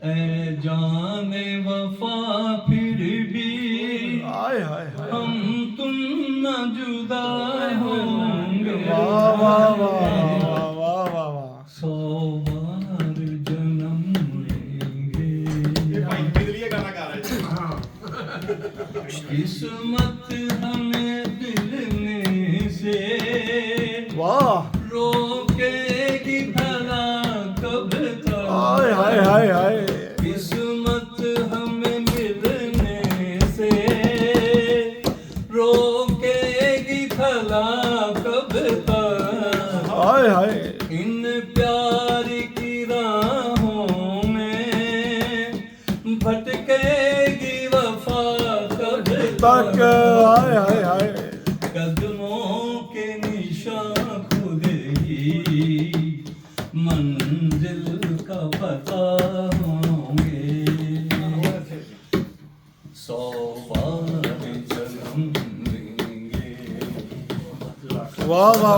ऐ जाने वफा फिर भी हाय हाय हाय हम तुम न जुदा होंगे। वाह वाह वाह वाह वाह वाह वाह 100 बार जन्म लेंगे। भाई मेरे लिए गाना गा रहा है। किस्मत हमें मिलने से वाह रोकेगी भला कब तक। हाय हाय हाय हाय किस्मत हमें मिलने से रोकेगी भला कब तक। हाय हाय इन प्यार की राहों में भटकेगी वफा कब तक हाय हाय हाय कदमों के निशान खुदेगी मंजिल का पता होंगे। 100 बार जन्म लेंगे। वाह वाह वाह